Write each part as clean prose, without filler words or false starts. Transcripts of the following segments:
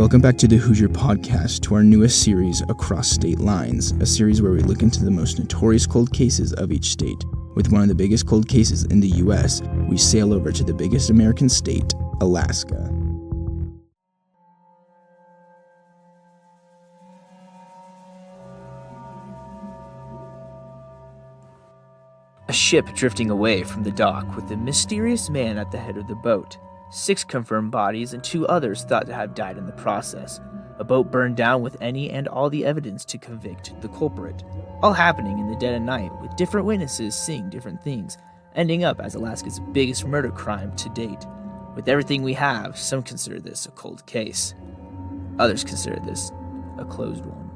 Welcome back to the Hoosier Podcast, to our newest series, Across State Lines, a series where we look into the most notorious cold cases of each state. With one of the biggest cold cases in the U.S., we sail over to the biggest American state, Alaska. A ship drifting away from the dock with a mysterious man at the head of the boat. 6 confirmed bodies and 2 others thought to have died in the process. A boat burned down with any and all the evidence to convict the culprit. All happening in the dead of night, with different witnesses seeing different things, ending up as Alaska's biggest murder crime to date. With everything we have, some consider this a cold case. Others consider this a closed one.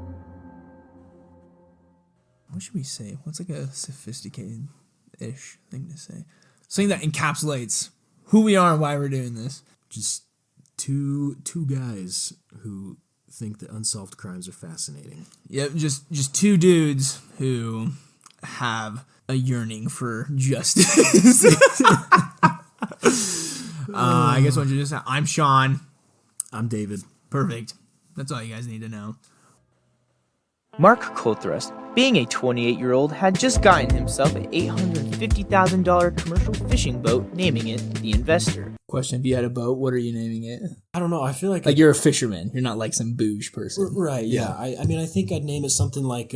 What should we say? What's like a sophisticated-ish thing to say? Something that encapsulates who we are and why we're doing this. Just two guys who think that unsolved crimes are fascinating. Yep, just 2 dudes who have a yearning for justice. I guess what you just said. I'm Sean. I'm David. Perfect. That's all you guys need to know. Mark Coulthrust, being a 28-year-old, had just gotten himself an $850,000 commercial fishing boat, naming it The Investor. Question, if you had a boat, what are you naming it? I don't know. I feel like you're a fisherman. You're not like some bouge person. Right, yeah. I mean, I think I'd name it something like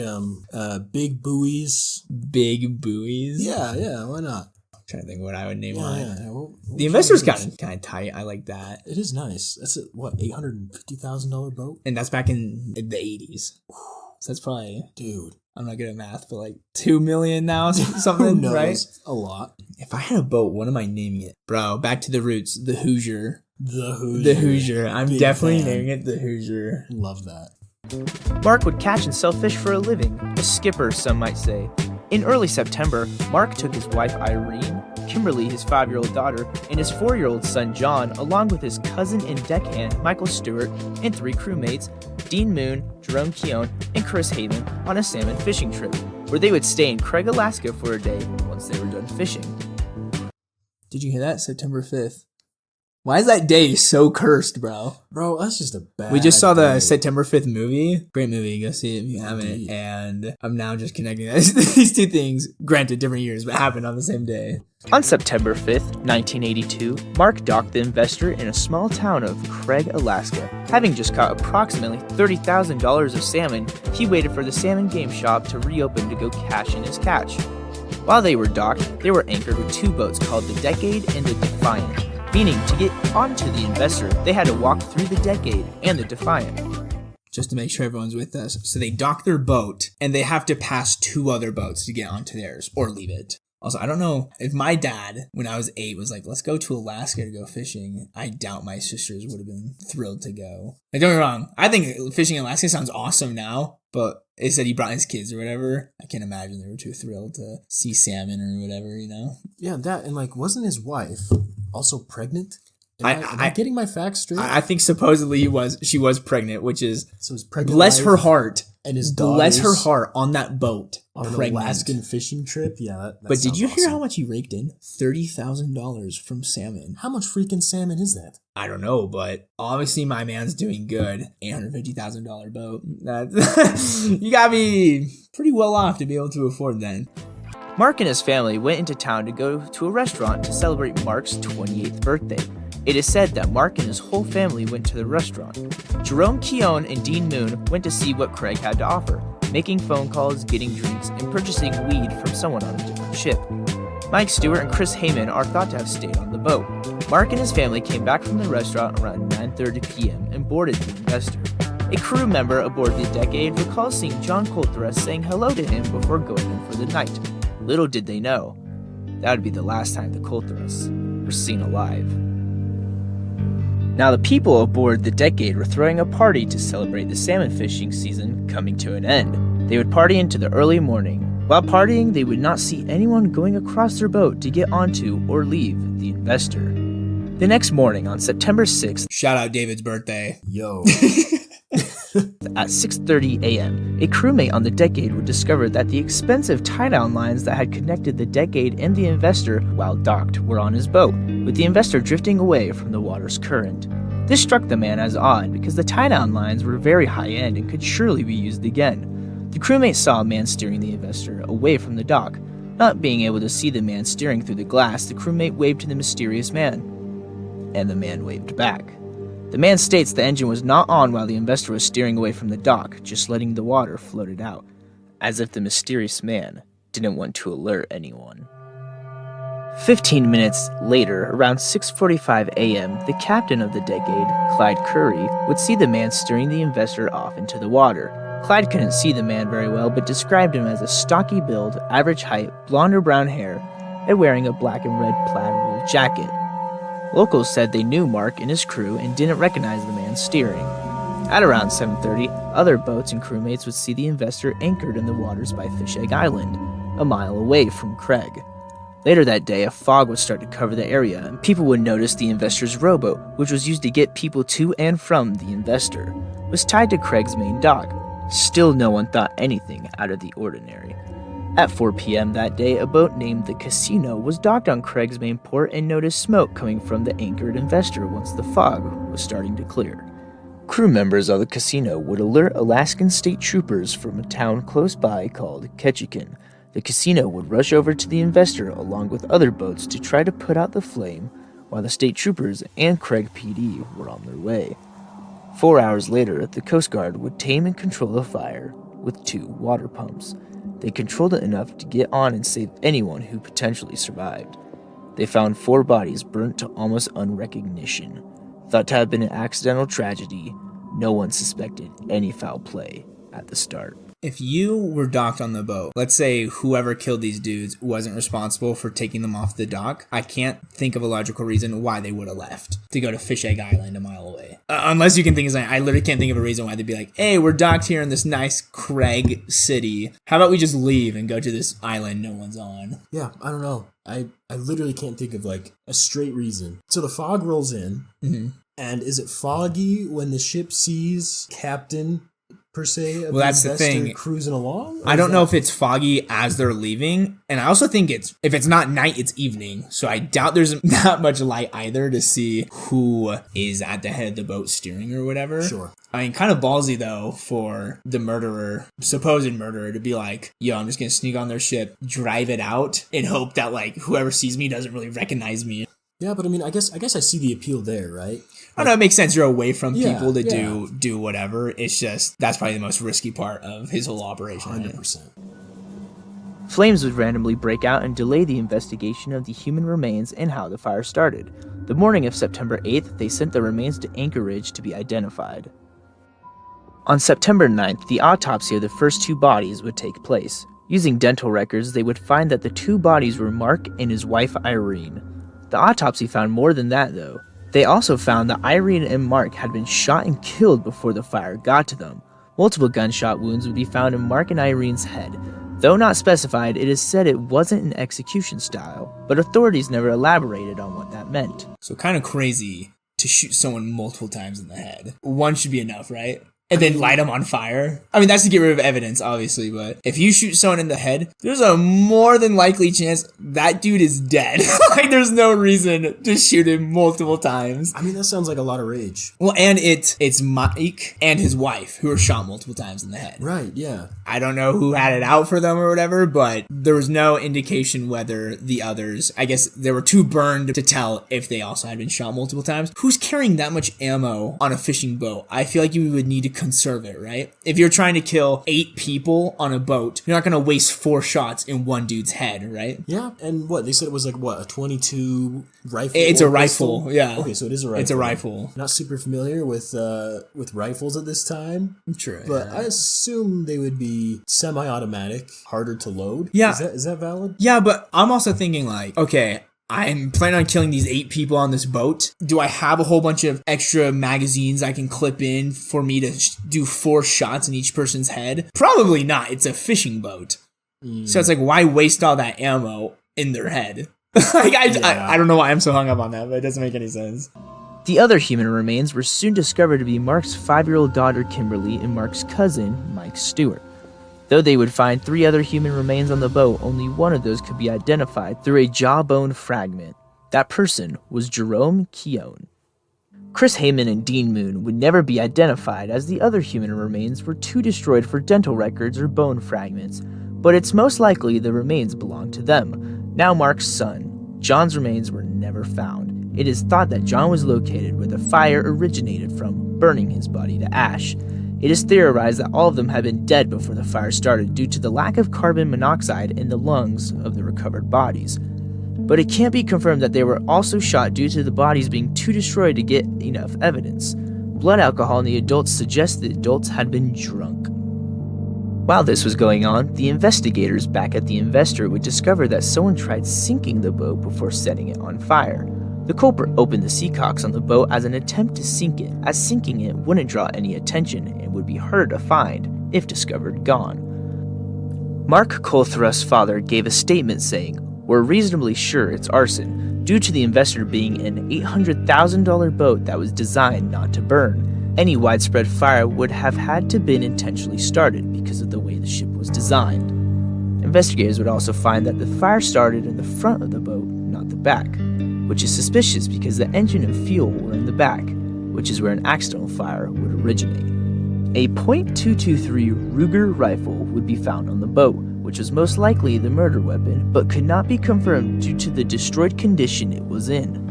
Big Buoys. Big Buoys? Yeah, why not? I'm trying to think what I would name mine. Yeah. The Investor's kind of tight. I like that. It is nice. That's a, $850,000 boat? And that's back in the 80s. So that's probably, dude, I'm not good at math, but like $2 million now, something, right? A lot. If I had a boat, what am I naming it? Bro, back to the roots, the Hoosier. The Hoosier. I'm Big definitely fan. naming it the Hoosier. Love that. Mark would catch and sell fish for a living, a skipper, some might say. In early September, Mark took his wife Irene, Kimberly, his 5-year-old daughter, and his 4-year-old son John, along with his cousin and deckhand Michael Stewart, and 3 crewmates, Dean Moon, Jerome Keown, and Chris Haven, on a salmon fishing trip, where they would stay in Craig, Alaska for a day once they were done fishing. Did you hear that? September 5th. Why is that day so cursed, bro? Bro, that's just a bad We just saw the day. September 5th movie. Great movie. Go see it if you haven't. And I'm now just connecting these 2 things, granted different years, but happened on the same day. On September 5th, 1982, Mark docked The Investor in a small town of Craig, Alaska. Having just caught approximately $30,000 of salmon, he waited for the salmon game shop to reopen to go cash in his catch. While they were docked, they were anchored with 2 boats called the Decade and the Defiant, meaning to get onto The Investor, they had to walk through the Decade and the Defiant. Just to make sure everyone's with us. So they dock their boat, and they have to pass 2 other boats to get onto theirs, or leave it. Also, I don't know if my dad, when I was 8, was like, let's go to Alaska to go fishing. I doubt my sisters would have been thrilled to go. Like, don't get me wrong. I think fishing in Alaska sounds awesome now, but they said he brought his kids or whatever. I can't imagine they were too thrilled to see salmon or whatever, you know? Yeah, that, and like, wasn't his wife also pregnant? Am I getting my facts straight? I think supposedly she was pregnant, which is, so his pregnant bless wife her heart. And his bless daughters her heart on that boat. on an pregnant. Alaskan fishing trip. Yeah, that But did sounds you hear awesome. how much he raked in? $30,000 from salmon. How much freaking salmon is that? I don't know, but obviously my man's doing good. $850,000 boat. That's you gotta be pretty well off to be able to afford that. Mark and his family went into town to go to a restaurant to celebrate Mark's 28th birthday. It is said that Mark and his whole family went to the restaurant. Jerome Keown and Dean Moon went to see what Craig had to offer, making phone calls, getting drinks, and purchasing weed from someone on a different ship. Mike Stewart and Chris Heyman are thought to have stayed on the boat. Mark and his family came back from the restaurant around 9:30 p.m. and boarded The Investor. A crew member aboard the Decade recalls seeing John Coulthrust saying hello to him before going in for the night. Little did they know, that would be the last time the Coulthrusts were seen alive. Now the people aboard the Decade were throwing a party to celebrate the salmon fishing season coming to an end. They would party into the early morning. While partying, they would not see anyone going across their boat to get onto or leave The Investor. The next morning, on September 6th, Shout out David's birthday. Yo. at 6:30 a.m., a crewmate on the Decade would discover that the expensive tie-down lines that had connected the Decade and the Investor while docked were on his boat, with the Investor drifting away from the water's current. This struck the man as odd because the tie-down lines were very high-end and could surely be used again. The crewmate saw a man steering the Investor away from the dock. Not being able to see the man steering through the glass, the crewmate waved to the mysterious man. And the man waved back. The man states the engine was not on while the Investor was steering away from the dock, just letting the water float it out, as if the mysterious man didn't want to alert anyone. 15 minutes later, around 6:45 a.m., the captain of the Decade, Clyde Curry, would see the man steering the Investor off into the water. Clyde couldn't see the man very well, but described him as a stocky build, average height, blonde or brown hair, and wearing a black and red plaid wool jacket. Locals said they knew Mark and his crew and didn't recognize the man steering. At around 7:30, other boats and crewmates would see the Investor anchored in the waters by Fish Egg Island, a mile away from Craig. Later that day, a fog would start to cover the area, and people would notice the Investor's rowboat, which was used to get people to and from the Investor, was tied to Craig's main dock. Still, no one thought anything out of the ordinary. At 4 p.m. that day, a boat named the Casino was docked on Craig's main port and noticed smoke coming from the anchored Investor once the fog was starting to clear. Crew members of the Casino would alert Alaskan state troopers from a town close by called Ketchikan. The Casino would rush over to the Investor along with other boats to try to put out the flame, while the state troopers and Craig PD were on their way. 4 hours later, the Coast Guard would tame and control the fire with 2 water pumps. They controlled it enough to get on and save anyone who potentially survived. They found 4 bodies burnt to almost unrecognition. Thought to have been an accidental tragedy, no one suspected any foul play at the start. If you were docked on the boat, let's say whoever killed these dudes wasn't responsible for taking them off the dock, I can't think of a logical reason why they would have left to go to Fish Egg Island a mile away. Unless you can think of something, I literally can't think of a reason why they'd be like, hey, we're docked here in this nice Craig city. How about we just leave and go to this island no one's on? Yeah, I don't know. I literally can't think of like a straight reason. So the fog rolls in, and is it foggy when the ship sees Captain per se of that's the the thing, cruising along? I don't know if it's foggy as they're leaving, and I also think if it's not night, it's evening, so I doubt there's not much light either to see who is at the head of the boat steering or whatever. Sure. I mean, kind of ballsy though for the supposed murderer, to be like, yo, I'm just gonna sneak on their ship, drive it out, and hope that like whoever sees me doesn't really recognize me. Yeah, but I mean, I guess I see the appeal there, right? I don't know, it makes sense. You're away from people to yeah. do whatever. It's just, that's probably the most risky part of his whole operation. 100%. Flames would randomly break out and delay the investigation of the human remains and how the fire started. The morning of September 8th, they sent the remains to Anchorage to be identified. On September 9th, the autopsy of the first 2 bodies would take place. Using dental records, they would find that the 2 bodies were Mark and his wife Irene. The autopsy found more than that, though. They also found that Irene and Mark had been shot and killed before the fire got to them. Multiple gunshot wounds would be found in Mark and Irene's head. Though not specified, it is said it wasn't an execution style, but authorities never elaborated on what that meant. So kind of crazy to shoot someone multiple times in the head. One should be enough, right? And then light them on fire. I mean, that's to get rid of evidence, obviously, but if you shoot someone in the head, there's a more than likely chance that dude is dead. Like, there's no reason to shoot him multiple times. I mean, that sounds like a lot of rage. Well, and it's Mike and his wife who were shot multiple times in the head. Right, yeah. I don't know who had it out for them or whatever, but there was no indication whether the others, I guess there were too burned to tell if they also had been shot multiple times. Who's carrying that much ammo on a fishing boat? I feel like you would need to conserve it, right? If you're trying to kill 8 people on a boat, you're not going to waste 4 shots in one dude's head, right? Yeah, and what? They said it was like, what, a 22 rifle? It's a pistol? rifle, yeah. Okay, so it is a rifle. It's a rifle. Not super familiar with rifles at this time. True. But I assume they would be semi-automatic, harder to load. Yeah. Is that valid? Yeah, but I'm also thinking like, okay, I'm planning on killing these 8 people on this boat. Do I have a whole bunch of extra magazines I can clip in for me to do 4 shots in each person's head? Probably not. It's a fishing boat. So it's like, why waste all that ammo in their head? Like, I don't know why I'm so hung up on that, but it doesn't make any sense. The other human remains were soon discovered to be Mark's 5-year-old daughter Kimberly and Mark's cousin, Mike Stewart. Though they would find 3 other human remains on the boat, only one of those could be identified through a jawbone fragment. That person was Jerome Keown. Chris Heyman and Dean Moon would never be identified as the other human remains were too destroyed for dental records or bone fragments, but it's most likely the remains belonged to them. Now Mark's son, John's remains were never found. It is thought that John was located where the fire originated from, burning his body to ash. It is theorized that all of them had been dead before the fire started due to the lack of carbon monoxide in the lungs of the recovered bodies. But it can't be confirmed that they were also shot due to the bodies being too destroyed to get enough evidence. Blood alcohol in the adults suggests the adults had been drunk. While this was going on, the investigators back at the Investor would discover that someone tried sinking the boat before setting it on fire. The culprit opened the seacocks on the boat as an attempt to sink it, as sinking it wouldn't draw any attention and would be harder to find, if discovered gone. Mark Colthrust's father gave a statement saying, "We're reasonably sure it's arson, due to the Investor being an $800,000 boat that was designed not to burn. Any widespread fire would have had to been intentionally started because of the way the ship was designed." Investigators would also find that the fire started in the front of the boat, not the back, which is suspicious because the engine and fuel were in the back, which is where an accidental fire would originate. A .223 Ruger rifle would be found on the boat, which was most likely the murder weapon, but could not be confirmed due to the destroyed condition it was in.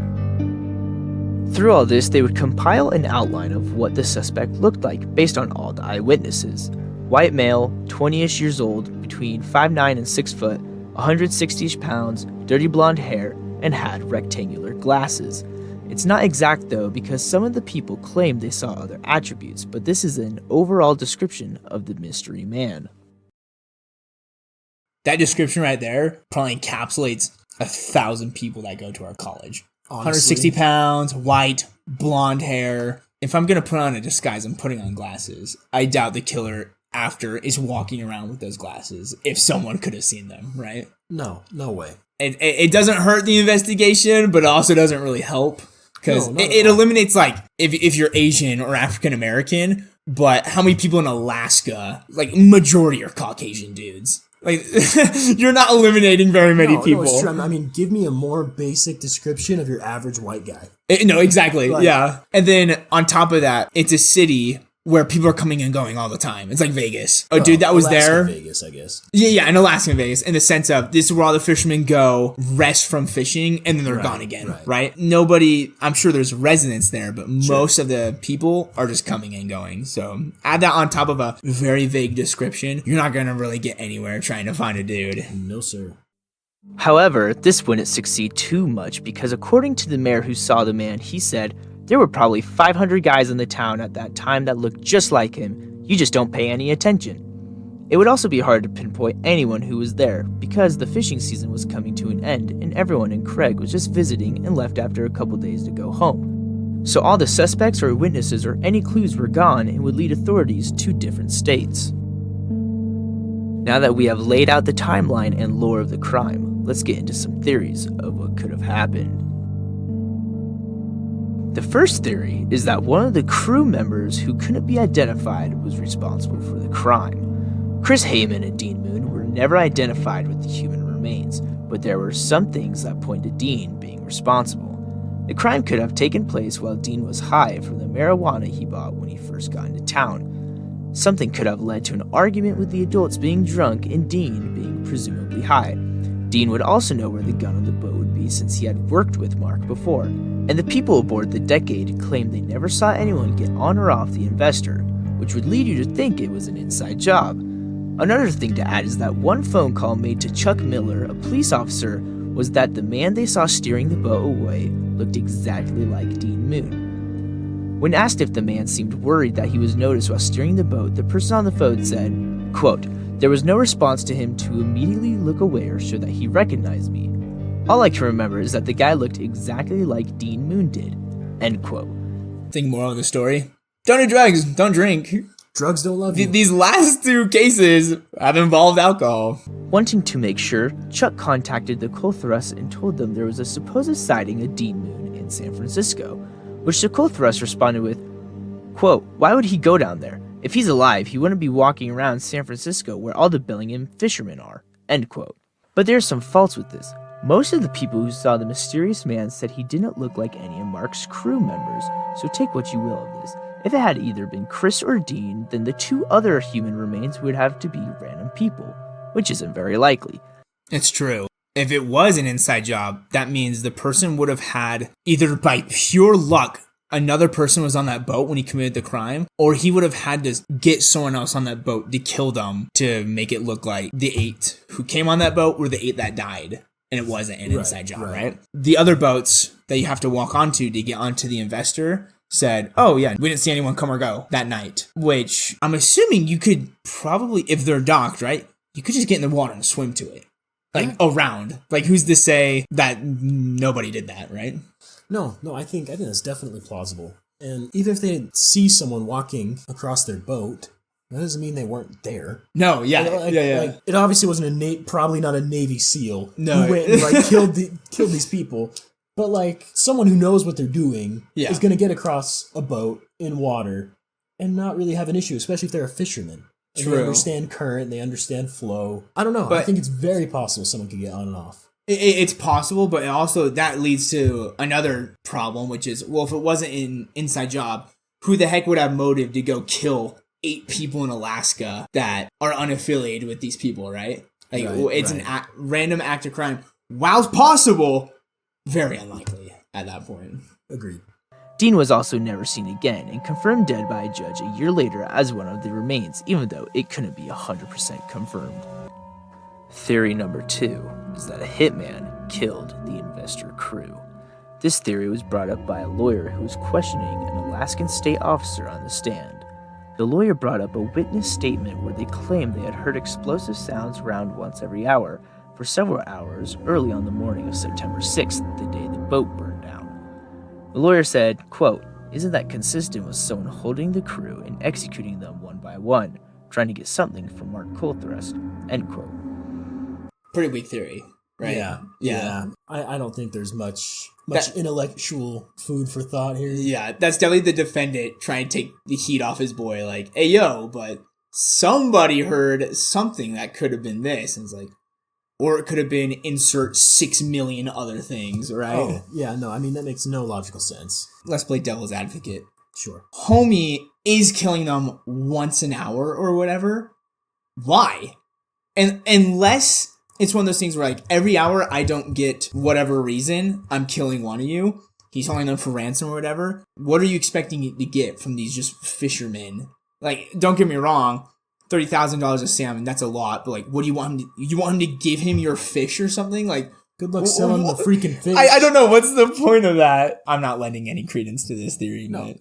Through all this, they would compile an outline of what the suspect looked like based on all the eyewitnesses. White male, 20-ish years old, between 5'9" and 6 foot, 160-ish pounds, dirty blonde hair, and had rectangular glasses. It's not exact though, because some of the people claim they saw other attributes, but this is an overall description of the mystery man. That description right there probably encapsulates 1,000 people that go to our college. Honestly. 160 pounds, white, blonde hair. If I'm going to put on a disguise, I'm putting on glasses. I doubt the killer after is walking around with those glasses if someone could have seen them, right? No way. It doesn't hurt the investigation, but it also doesn't really help. Because No, it eliminates, like, if you're Asian or African American, but how many people in Alaska, like, majority are Caucasian dudes. Like, you're not eliminating very many people. No, it's true. I mean, give me a more basic description of your average white guy. No, exactly. Like- yeah. And then on top of that, it's a city where people are coming and going all the time. It's like Vegas. Oh, dude, that was Alaska, there. Vegas, I guess. Yeah, in Alaska and Vegas, in the sense of this is where all the fishermen go, rest from fishing, and then they're gone again, right? Nobody, I'm sure there's residents there, but most of the people are just coming and going. So add that on top of a very vague description, you're not going to really get anywhere trying to find a dude. No, sir. However, this wouldn't succeed too much because according to the mayor who saw the man, he said, "There were probably 500 guys in the town at that time that looked just like him. You just don't pay any attention." It would also be hard to pinpoint anyone who was there because the fishing season was coming to an end and everyone in Craig was just visiting and left after a couple days to go home. So all the suspects or witnesses or any clues were gone and would lead authorities to different states. Now that we have laid out the timeline and lore of the crime, let's get into some theories of what could have happened. The first theory is that one of the crew members who couldn't be identified was responsible for the crime. Chris Heyman and Dean Moon were never identified with the human remains, but there were some things that point to Dean being responsible. The crime could have taken place while Dean was high from the marijuana he bought when he first got into town. Something could have led to an argument with the adults being drunk and Dean being presumably high. Dean would also know where the gun on the boat would be since he had worked with Mark before, and the people aboard the Decade claimed they never saw anyone get on or off the Investor, which would lead you to think it was an inside job. Another thing to add is that one phone call made to Chuck Miller, a police officer, was that the man they saw steering the boat away looked exactly like Dean Moon. When asked if the man seemed worried that he was noticed while steering the boat, the person on the phone said, quote, "There was no response to him to immediately look away or show that he recognized me. All I can remember is that the guy looked exactly like Dean Moon did." End quote. Think more of the story. Don't do drugs. Don't drink. Drugs don't love you. These last two cases have involved alcohol. Wanting to make sure, Chuck contacted the Colthrust and told them there was a supposed sighting of Dean Moon in San Francisco, which the Colthrust responded with, quote, "Why would he go down there? If he's alive, he wouldn't be walking around San Francisco where all the Bellingham fishermen are." End quote. But there's some faults with this. Most of the people who saw the mysterious man said he didn't look like any of Mark's crew members, so take what you will of this. If it had either been Chris or Dean, then the two other human remains would have to be random people, which isn't very likely. It's true. If it was an inside job, that means the person would have had, either by pure luck, another person was on that boat when he committed the crime, or he would have had to get someone else on that boat to kill them to make it look like the 8 who came on that boat were the 8 that died, and it wasn't an inside job, right? The other boats that you have to walk onto to get onto the investor said, oh yeah, we didn't see anyone come or go that night, which I'm assuming you could probably, if they're docked, right, you could just get in the water and swim to it. Like, around. Like, who's to say that nobody did that, right? No, I think that's definitely plausible. And even if they didn't see someone walking across their boat, that doesn't mean they weren't there. No, yeah. Like, it obviously wasn't probably not a Navy SEAL who went and killed these people. But like someone who knows what they're doing is going to get across a boat in water and not really have an issue, especially if they're a fisherman. And True. They understand current, they understand flow. I don't know. But I think it's very possible someone could get on and off. It's possible, but also that leads to another problem, which is, well, if it wasn't an inside job, who the heck would have motive to go kill 8 people in Alaska that are unaffiliated with these people, right? Like, it's an random act of crime. While it's possible, very unlikely at that point. Agreed. Dean was also never seen again and confirmed dead by a judge a year later as one of the remains, even though it couldn't be 100% confirmed. Theory number 2 is that a hitman killed the investor crew. This theory was brought up by a lawyer who was questioning an Alaskan state officer on the stand. The lawyer brought up a witness statement where they claimed they had heard explosive sounds around once every hour for several hours early on the morning of September 6th, the day the boat burned down. The lawyer said, quote, "Isn't that consistent with someone holding the crew and executing them one by one, trying to get something from Mark Coulthrust?" End quote. Pretty weak theory, right? Yeah. I don't think there's much intellectual food for thought here. Yeah, that's definitely the defendant trying to take the heat off his boy, like, hey, yo, but somebody heard something that could have been this. And it's like, or it could have been insert 6 million other things, right? Oh, yeah, no, I mean, that makes no logical sense. Let's play devil's advocate. Sure. Homie is killing them once an hour or whatever. Why? And unless it's one of those things where, like, every hour I don't get whatever reason, I'm killing one of you. He's holding them for ransom or whatever. What are you expecting to get from these just fishermen? Like, don't get me wrong. $30,000 of salmon, that's a lot, but like, what do you want him to, you want him to give him your fish or something? Like, good luck selling the freaking fish. I don't know, what's the point of that? I'm not lending any credence to this theory. No,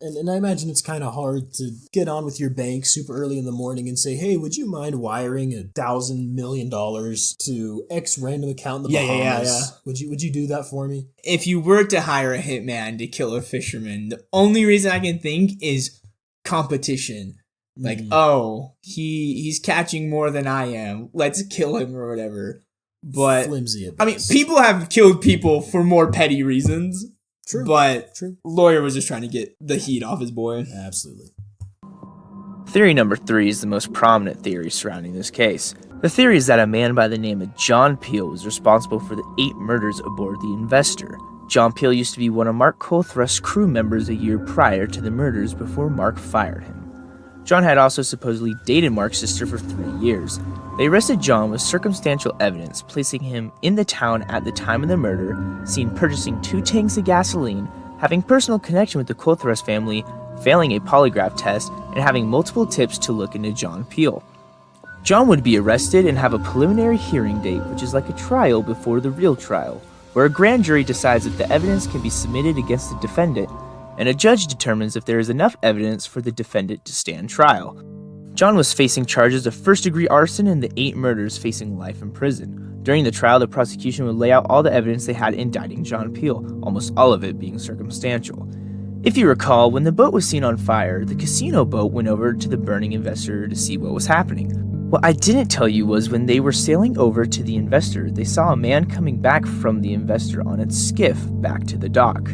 and I imagine it's kind of hard to get on with your bank super early in the morning and say, hey, would you mind wiring $1,000 million to X random account in the Bahamas? Yeah. Would you do that for me? If you were to hire a hitman to kill a fisherman, the only reason I can think is competition. Like, oh, he's catching more than I am. Let's kill him or whatever. But flimsy at best. I mean, people have killed people for more petty reasons. True. But True. Lawyer was just trying to get the heat off his boy. Absolutely. Theory number 3 is the most prominent theory surrounding this case. The theory is that a man by the name of John Peel was responsible for the 8 murders aboard the Investor. John Peel used to be one of Mark Coulthrust's crew members a year prior to the murders before Mark fired him. John had also supposedly dated Mark's sister for 3 years. They arrested John with circumstantial evidence, placing him in the town at the time of the murder, seen purchasing 2 tanks of gasoline, having personal connection with the Coulthrust family, failing a polygraph test, and having multiple tips to look into John Peel. John would be arrested and have a preliminary hearing date, which is like a trial before the real trial, where a grand jury decides if the evidence can be submitted against the defendant, and a judge determines if there is enough evidence for the defendant to stand trial. John was facing charges of first-degree arson and the 8 murders, facing life in prison. During the trial, the prosecution would lay out all the evidence they had indicting John Peel, almost all of it being circumstantial. If you recall, when the boat was seen on fire, the casino boat went over to the burning Investor to see what was happening. What I didn't tell you was when they were sailing over to the Investor, they saw a man coming back from the Investor on its skiff back to the dock.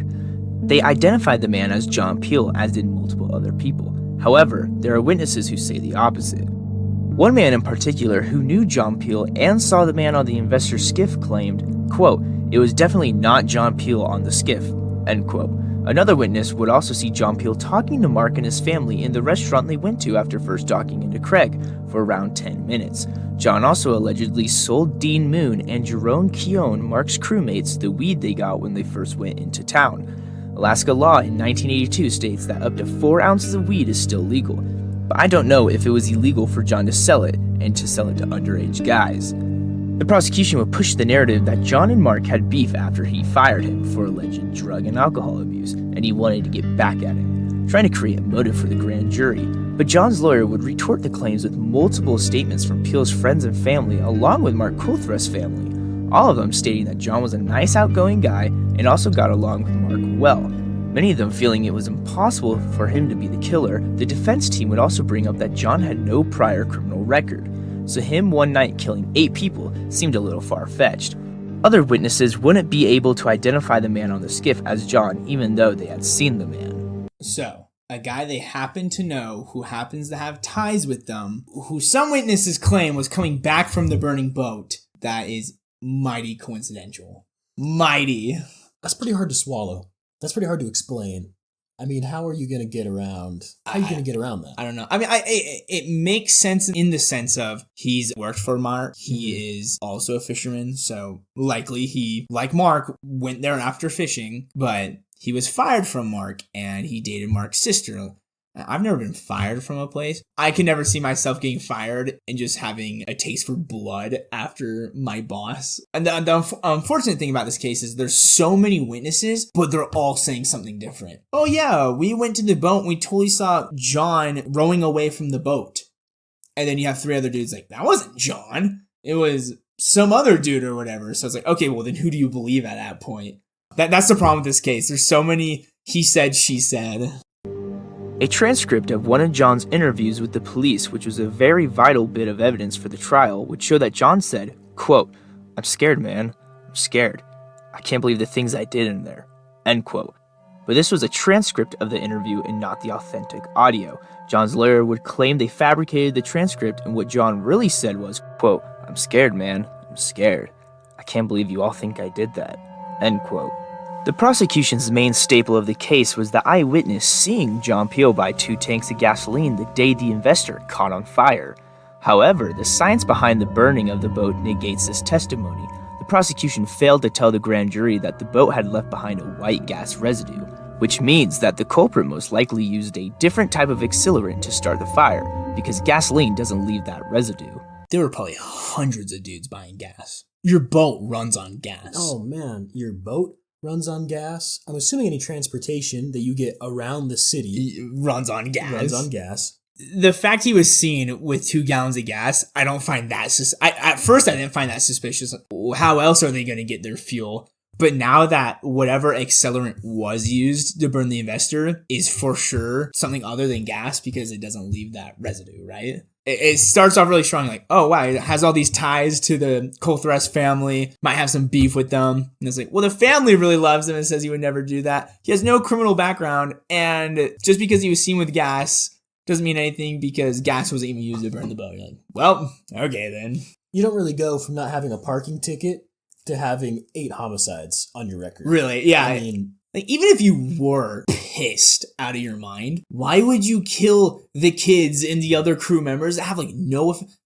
They identified the man as John Peel, as did multiple other people. However, there are witnesses who say the opposite. One man in particular who knew John Peel and saw the man on the Investor skiff claimed, quote, "It was definitely not John Peel on the skiff," end quote. Another witness would also see John Peel talking to Mark and his family in the restaurant they went to after first docking into Craig for around 10 minutes. John also allegedly sold Dean Moon and Jerome Keown, Mark's crewmates, the weed they got when they first went into town. Alaska law in 1982 states that up to 4 ounces of weed is still legal, but I don't know if it was illegal for John to sell it and to sell it to underage guys. The prosecution would push the narrative that John and Mark had beef after he fired him for alleged drug and alcohol abuse, and he wanted to get back at him, trying to create a motive for the grand jury. But John's lawyer would retort the claims with multiple statements from Peel's friends and family, along with Mark Coulthurst's family, all of them stating that John was a nice, outgoing guy and also got along with Mark well. Many of them feeling it was impossible for him to be the killer. The defense team would also bring up that John had no prior criminal record, so him one night killing 8 people seemed a little far-fetched. Other witnesses wouldn't be able to identify the man on the skiff as John, even though they had seen the man. So, a guy they happen to know who happens to have ties with them, who some witnesses claim was coming back from the burning boat, that is mighty coincidental. Mighty. That's pretty hard to swallow. That's pretty hard to explain. I mean, how are you going to get around? How are you going to get around that? I don't know. I mean, it makes sense in the sense of he's worked for Mark. He is also a fisherman, so likely he, like Mark, went there after fishing, but he was fired from Mark and he dated Mark's sister. I've never been fired from a place. I can never see myself getting fired and just having a taste for blood after my boss. And the unfortunate thing about this case is there's so many witnesses, but they're all saying something different. Oh yeah, we went to the boat and we totally saw John rowing away from the boat. And then you have 3 other dudes like, that wasn't John. It was some other dude or whatever. So it's like, okay, well then who do you believe at that point? That's the problem with this case. There's so many he said, she said. A transcript of one of John's interviews with the police, which was a very vital bit of evidence for the trial, would show that John said, quote, "I'm scared, man. I'm scared. I can't believe the things I did in there." End quote. But this was a transcript of the interview and not the authentic audio. John's lawyer would claim they fabricated the transcript, and what John really said was, quote, "I'm scared, man. I'm scared. I can't believe you all think I did that." End quote. The prosecution's main staple of the case was the eyewitness seeing John Peel buy 2 tanks of gasoline the day the investor caught on fire. However, the science behind the burning of the boat negates this testimony. The prosecution failed to tell the grand jury that the boat had left behind a white gas residue, which means that the culprit most likely used a different type of accelerant to start the fire, because gasoline doesn't leave that residue. There were probably hundreds of dudes buying gas. Your boat runs on gas. Oh man, your boat runs on gas? I'm assuming any transportation that you get around the city runs on gas. The fact he was seen with 2 gallons of gas, I don't find that at first I didn't find that suspicious. How else are they going to get their fuel? But now that whatever accelerant was used to burn the investor is for sure something other than gas because it doesn't leave that residue, right? It starts off really strong, like, oh wow, it has all these ties to the Coulthurst family, might have some beef with them. And it's like, well, the family really loves him and says he would never do that. He has no criminal background, and just because he was seen with gas doesn't mean anything because gas wasn't even used to burn the boat. You're like, well, okay then. You don't really go from not having a parking ticket to having 8 homicides on your record. Really? Yeah. I mean, like, even if you were pissed out of your mind, why would you kill the kids and the other crew members that have like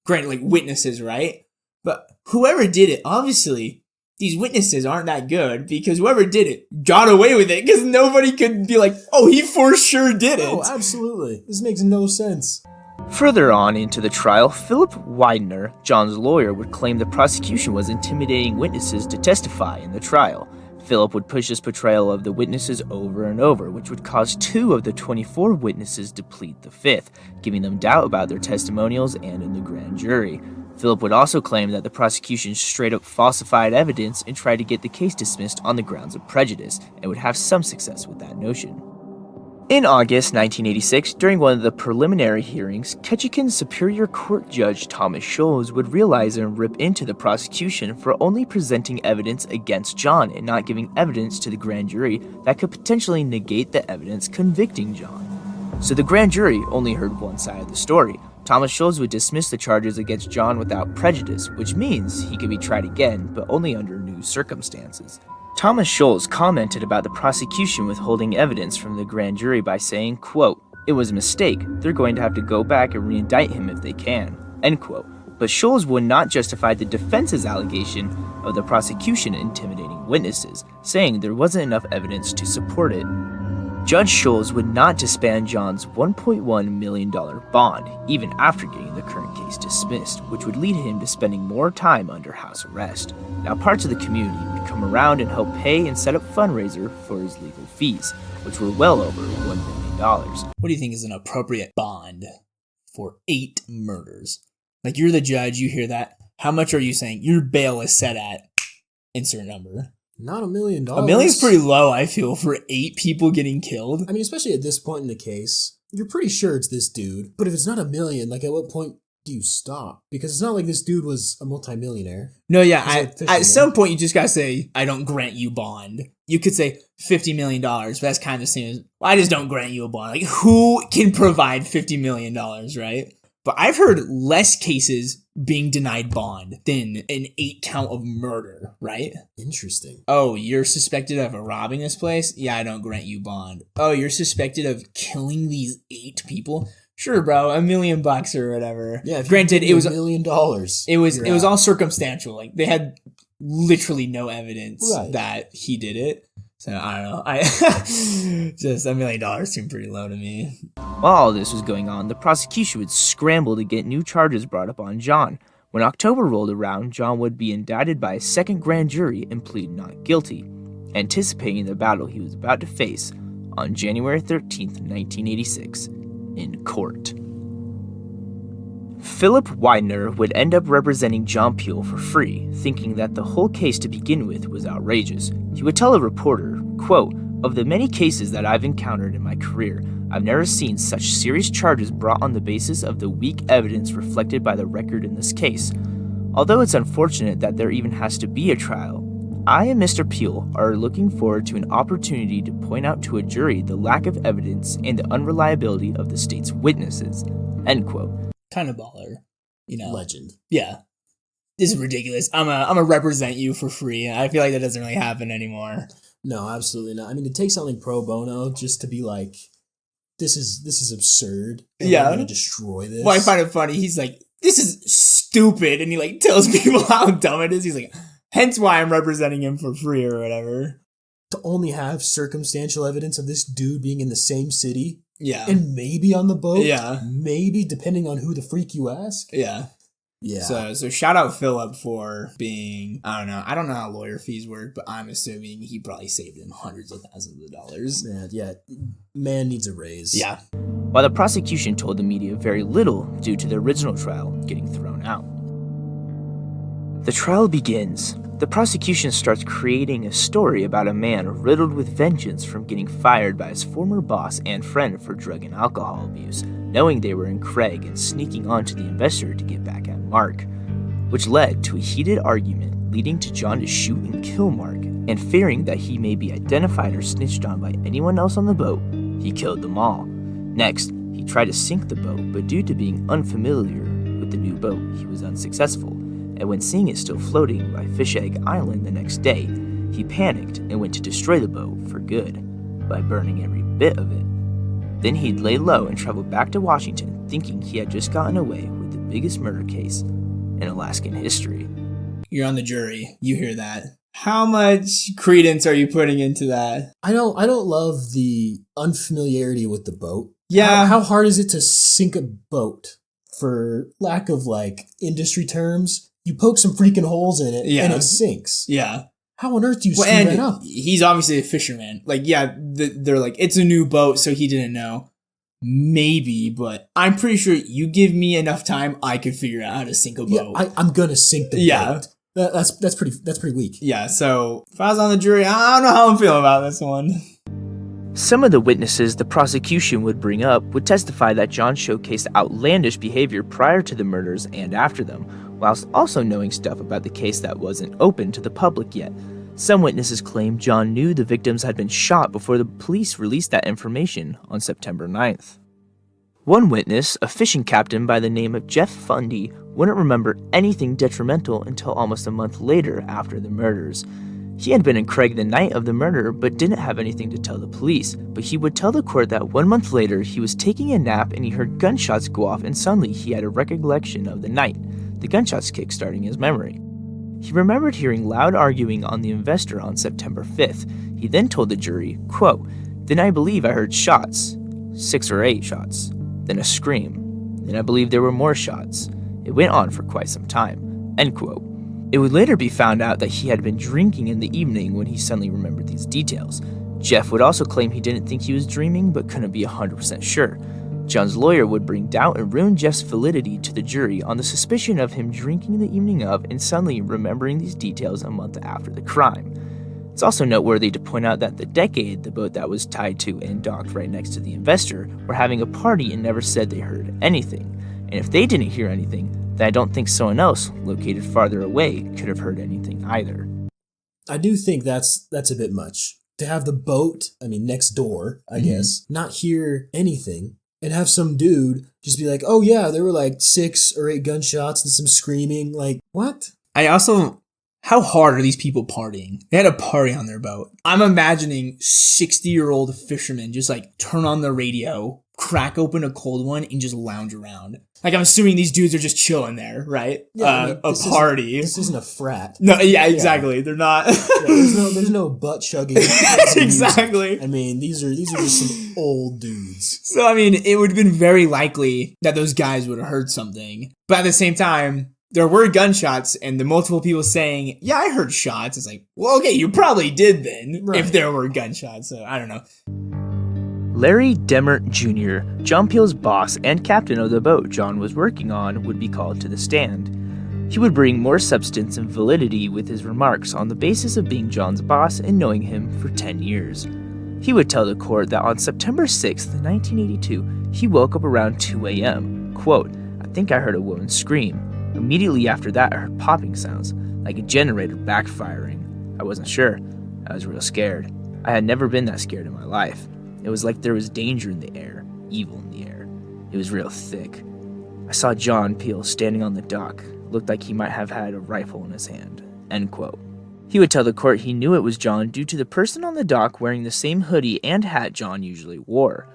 granted, like witnesses, right? But whoever did it, obviously, these witnesses aren't that good because whoever did it got away with it because nobody could be like, oh, he for sure did it. Oh, absolutely. This makes no sense. Further on into the trial, Philip Widener, John's lawyer, would claim the prosecution was intimidating witnesses to testify in the trial. Philip would push his portrayal of the witnesses over and over, which would cause 2 of the 24 witnesses to plead the 5th, giving them doubt about their testimonials and in the grand jury. Philip would also claim that the prosecution straight up falsified evidence and tried to get the case dismissed on the grounds of prejudice, and would have some success with that notion. In August 1986, during one of the preliminary hearings, Ketchikan's Superior Court Judge Thomas Scholes would realize and rip into the prosecution for only presenting evidence against John and not giving evidence to the grand jury that could potentially negate the evidence convicting John. So the grand jury only heard one side of the story. Thomas Scholes would dismiss the charges against John without prejudice, which means he could be tried again, but only under new circumstances. Thomas Scholes commented about the prosecution withholding evidence from the grand jury by saying, quote, "It was a mistake. They're going to have to go back and re-indict him if they can," end quote. But Scholes would not justify the defense's allegation of the prosecution intimidating witnesses, saying there wasn't enough evidence to support it. Judge Scholes would not disband John's $1.1 million bond, even after getting the current case dismissed, which would lead him to spending more time under house arrest. Now, parts of the community would come around and help pay and set up fundraiser for his legal fees, which were well over $1 million. What do you think is an appropriate bond for 8 murders? Like, you're the judge, you hear that. How much are you saying? Your bail is set at insert number. Not $1 million. $1 million's pretty low, I feel, for 8 people getting killed. I mean, especially at this point in the case, you're pretty sure it's this dude. But if it's not $1 million, like, at what point do you stop? Because it's not like this dude was a multimillionaire. No, yeah, at some point you just gotta say, I don't grant you bond. You could say $50 million, but that's kind of the same as, I just don't grant you a bond. Like, who can provide $50 million, right? But I've heard less cases being denied bond than an 8 count of murder, right? Interesting. Oh, you're suspected of robbing this place? Yeah, I don't grant you bond. Oh, you're suspected of killing these 8 people? Sure, bro, $1 million or whatever. Yeah, granted, it was $1 million. It was all circumstantial. Like, they had literally no evidence that he did it. So I don't know. Just $1 million seemed pretty low to me. While all this was going on, the prosecution would scramble to get new charges brought up on John. When October rolled around, John would be indicted by a second grand jury and plead not guilty, anticipating the battle he was about to face on January 13th, 1986, in court. Philip Widener would end up representing John Peel for free, thinking that the whole case to begin with was outrageous. He would tell a reporter, quote, "Of the many cases that I've encountered in my career, I've never seen such serious charges brought on the basis of the weak evidence reflected by the record in this case. Although it's unfortunate that there even has to be a trial, I and Mr. Peel are looking forward to an opportunity to point out to a jury the lack of evidence and the unreliability of the state's witnesses," end quote. Kind of baller, you know. Legend. Yeah. This is ridiculous. I'm a represent you for free. I feel like that doesn't really happen anymore. No, absolutely not. I mean, to take something pro bono just to be like, this is absurd. Yeah. I'm going to destroy this. Well, I find it funny. He's like, this is stupid. And he like tells people how dumb it is. He's like, hence why I'm representing him for free or whatever. To only have circumstantial evidence of this dude being in the same city. Yeah. And maybe on the boat. Yeah. Maybe, depending on who the freak you ask. Yeah. Yeah. So shout out Philip for being, I don't know how lawyer fees work, but I'm assuming he probably saved him hundreds of thousands of dollars. Man needs a raise. Yeah. While the prosecution told the media very little due to the original trial getting thrown out. The trial begins. The prosecution starts creating a story about a man riddled with vengeance from getting fired by his former boss and friend for drug and alcohol abuse, knowing they were in Craig and sneaking onto the investor to get back at Mark, which led to a heated argument leading to John to shoot and kill Mark, and fearing that he may be identified or snitched on by anyone else on the boat, he killed them all. Next, he tried to sink the boat, but due to being unfamiliar with the new boat, he was unsuccessful. And when seeing it still floating by Fish Egg Island the next day, he panicked and went to destroy the boat for good by burning every bit of it. Then he'd lay low and travel back to Washington, thinking he had just gotten away with the biggest murder case in Alaskan history. You're on the jury. You hear that. How much credence are you putting into that? I don't love the unfamiliarity with the boat. Yeah. How hard is it to sink a boat? For lack of like industry terms, you poke some freaking holes in it and it sinks. Yeah. How on earth do you screw that up? He's obviously a fisherman. Like, yeah, they're like, it's a new boat, so he didn't know. Maybe, but I'm pretty sure you give me enough time, I could figure out how to sink a boat. I'm gonna sink the boat. That's pretty weak. Yeah, so if I was on the jury, I don't know how I'm feeling about this one. Some of the witnesses the prosecution would bring up would testify that John showcased outlandish behavior prior to the murders and after them, whilst also knowing stuff about the case that wasn't open to the public yet. Some witnesses claim John knew the victims had been shot before the police released that information on September 9th. One witness, a fishing captain by the name of Jeff Fundy, wouldn't remember anything detrimental until almost a month later after the murders. He had been in Craig the night of the murder but didn't have anything to tell the police, but he would tell the court that 1 month later he was taking a nap and he heard gunshots go off and suddenly he had a recollection of the night, the gunshots kick-starting his memory. He remembered hearing loud arguing on the Investor on September 5th. He then told the jury, quote, "Then I believe I heard shots, 6 or 8 shots, then a scream. Then I believe there were more shots. It went on for quite some time," end quote. It would later be found out that he had been drinking in the evening when he suddenly remembered these details. Jeff would also claim he didn't think he was dreaming but couldn't be 100% sure. John's lawyer would bring doubt and ruin Jeff's validity to the jury on the suspicion of him drinking the evening of and suddenly remembering these details a month after the crime. It's also noteworthy to point out that the Decade, the boat that was tied to and docked right next to the Investor, were having a party and never said they heard anything. And if they didn't hear anything, then I don't think someone else, located farther away, could have heard anything either. I do think that's a bit much. To have the boat, next door, I guess, not hear anything, and have some dude just be like, "Oh yeah, there were like 6 or 8 gunshots and some screaming." Like, what? How hard are these people partying? They had a party on their boat. I'm imagining 60-year-old fishermen just like turn on the radio, crack open a cold one, and just lounge around. Like, I'm assuming these dudes are just chilling there, right? Yeah, a party. This isn't a frat. No, yeah, exactly. Yeah. They're not. There's no butt chugging. Exactly. These are just some old dudes. So, it would have been very likely that those guys would have heard something. But at the same time, there were gunshots, and the multiple people saying, "Yeah, I heard shots." It's like, well, okay, you probably did then, right, if there were gunshots. So, I don't know. Larry Demmert Jr., John Peel's boss and captain of the boat John was working on, would be called to the stand. He would bring more substance and validity with his remarks on the basis of being John's boss and knowing him for 10 years. He would tell the court that on September 6th, 1982, he woke up around 2 a.m. Quote, "I think I heard a woman scream. Immediately after that, I heard popping sounds, like a generator backfiring. I wasn't sure. I was real scared. I had never been that scared in my life. It was like there was danger in the air, evil in the air. It was real thick. I saw John Peel standing on the dock. Looked like he might have had a rifle in his hand." End quote. He would tell the court he knew it was John due to the person on the dock wearing the same hoodie and hat John usually wore.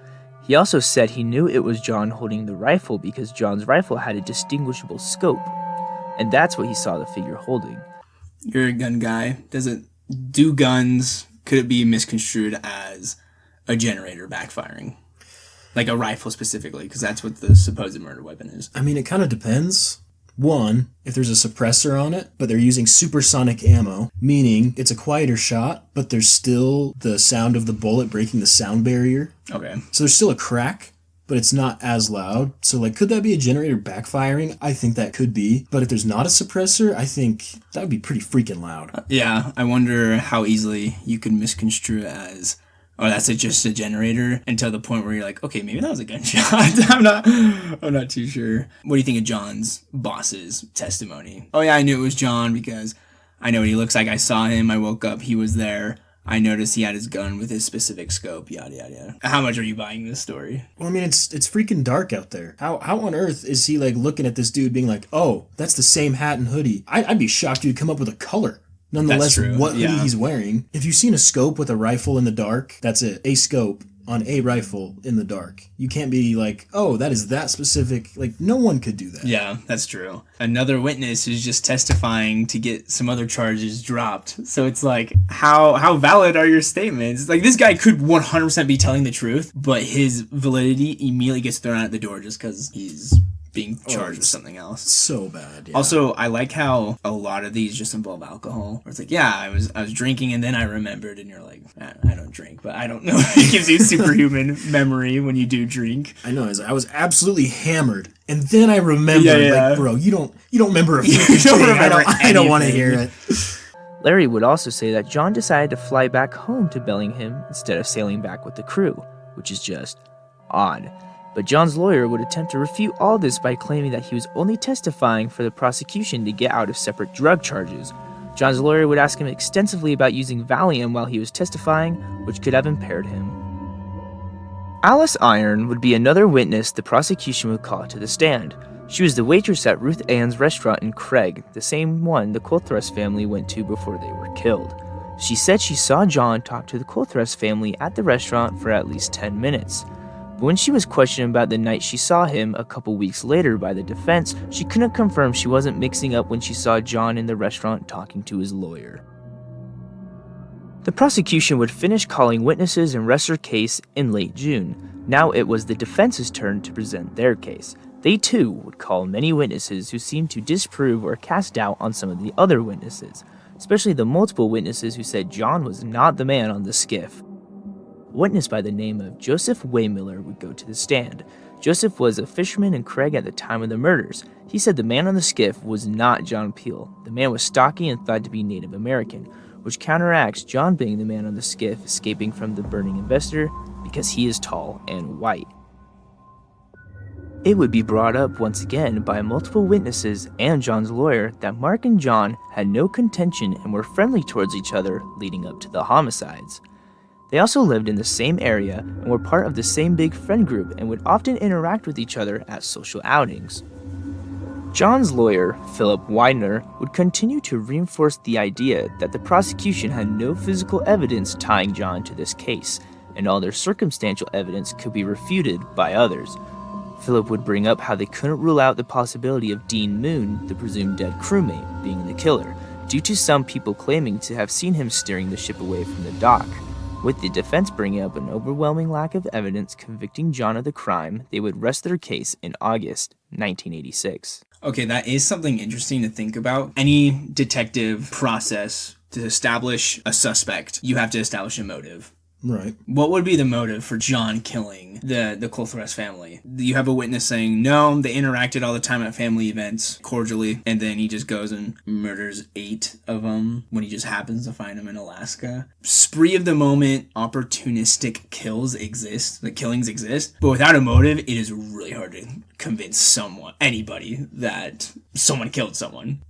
He also said he knew it was John holding the rifle because John's rifle had a distinguishable scope, and that's what he saw the figure holding. You're a gun guy. Could it be misconstrued as a generator backfiring? Like a rifle specifically, because that's what the supposed murder weapon is. It kind of depends. One, if there's a suppressor on it, but they're using supersonic ammo, meaning it's a quieter shot, but there's still the sound of the bullet breaking the sound barrier. Okay. So there's still a crack, but it's not as loud. So, could that be a generator backfiring? I think that could be. But if there's not a suppressor, I think that would be pretty freaking loud. Yeah, I wonder how easily you could misconstrue it as, oh, that's just a generator, until the point where you're like, okay, maybe that was a gunshot. I'm not too sure. What do you think of John's boss's testimony? Oh yeah, I knew it was John because I know what he looks like. I saw him. I woke up. He was there. I noticed he had his gun with his specific scope. Yada yada yada. How much are you buying this story? Well, it's freaking dark out there. How on earth is he looking at this dude being like, oh, that's the same hat and hoodie? I'd be shocked he'd come up with a color. Nonetheless, what hoodie he's wearing. If you've seen a scope with a rifle in the dark, that's it. A scope on a rifle in the dark. You can't be like, oh, that is that specific. No one could do that. Yeah, that's true. Another witness is just testifying to get some other charges dropped. So it's like, how valid are your statements? This guy could 100% be telling the truth, but his validity immediately gets thrown out the door just because he's being charged with something else. So bad. Yeah. Also, I like how a lot of these just involve alcohol. Where it's like, yeah, I was drinking and then I remembered, and you're like, I don't drink, but I don't know. It gives you superhuman memory when you do drink. I know. I was absolutely hammered, and then I remembered. Yeah. Bro, you don't remember a freaking thing. I don't want to hear it. Larry would also say that John decided to fly back home to Bellingham instead of sailing back with the crew, which is just odd. But John's lawyer would attempt to refute all this by claiming that he was only testifying for the prosecution to get out of separate drug charges. John's lawyer would ask him extensively about using Valium while he was testifying, which could have impaired him. Alice Iron would be another witness the prosecution would call to the stand. She was the waitress at Ruth Ann's restaurant in Craig, the same one the Colthrust family went to before they were killed. She said she saw John talk to the Colthrust family at the restaurant for at least 10 minutes. But when she was questioned about the night she saw him a couple weeks later by the defense, she couldn't confirm she wasn't mixing up when she saw John in the restaurant talking to his lawyer. The prosecution would finish calling witnesses and rest their case in late June. Now it was the defense's turn to present their case. They too would call many witnesses who seemed to disprove or cast doubt on some of the other witnesses, especially the multiple witnesses who said John was not the man on the skiff. A witness by the name of Joseph Waymiller would go to the stand. Joseph was a fisherman in Craig at the time of the murders. He said the man on the skiff was not John Peel. The man was stocky and thought to be Native American, which counteracts John being the man on the skiff escaping from the burning investor because he is tall and white. It would be brought up once again by multiple witnesses and John's lawyer that Mark and John had no contention and were friendly towards each other leading up to the homicides. They also lived in the same area and were part of the same big friend group and would often interact with each other at social outings. John's lawyer, Philip Widener, would continue to reinforce the idea that the prosecution had no physical evidence tying John to this case, and all their circumstantial evidence could be refuted by others. Philip would bring up how they couldn't rule out the possibility of Dean Moon, the presumed dead crewmate, being the killer, due to some people claiming to have seen him steering the ship away from the dock. With the defense bringing up an overwhelming lack of evidence convicting John of the crime, they would rest their case in August 1986. Okay, that is something interesting to think about. Any detective process to establish a suspect, you have to establish a motive. Right. What would be the motive for John killing the Colthrust family? You have a witness saying, no, they interacted all the time at family events cordially, and then he just goes and murders 8 of them when he just happens to find them in Alaska. Spree of the moment, opportunistic killings exist, but without a motive, it is really hard to convince anybody that someone killed someone.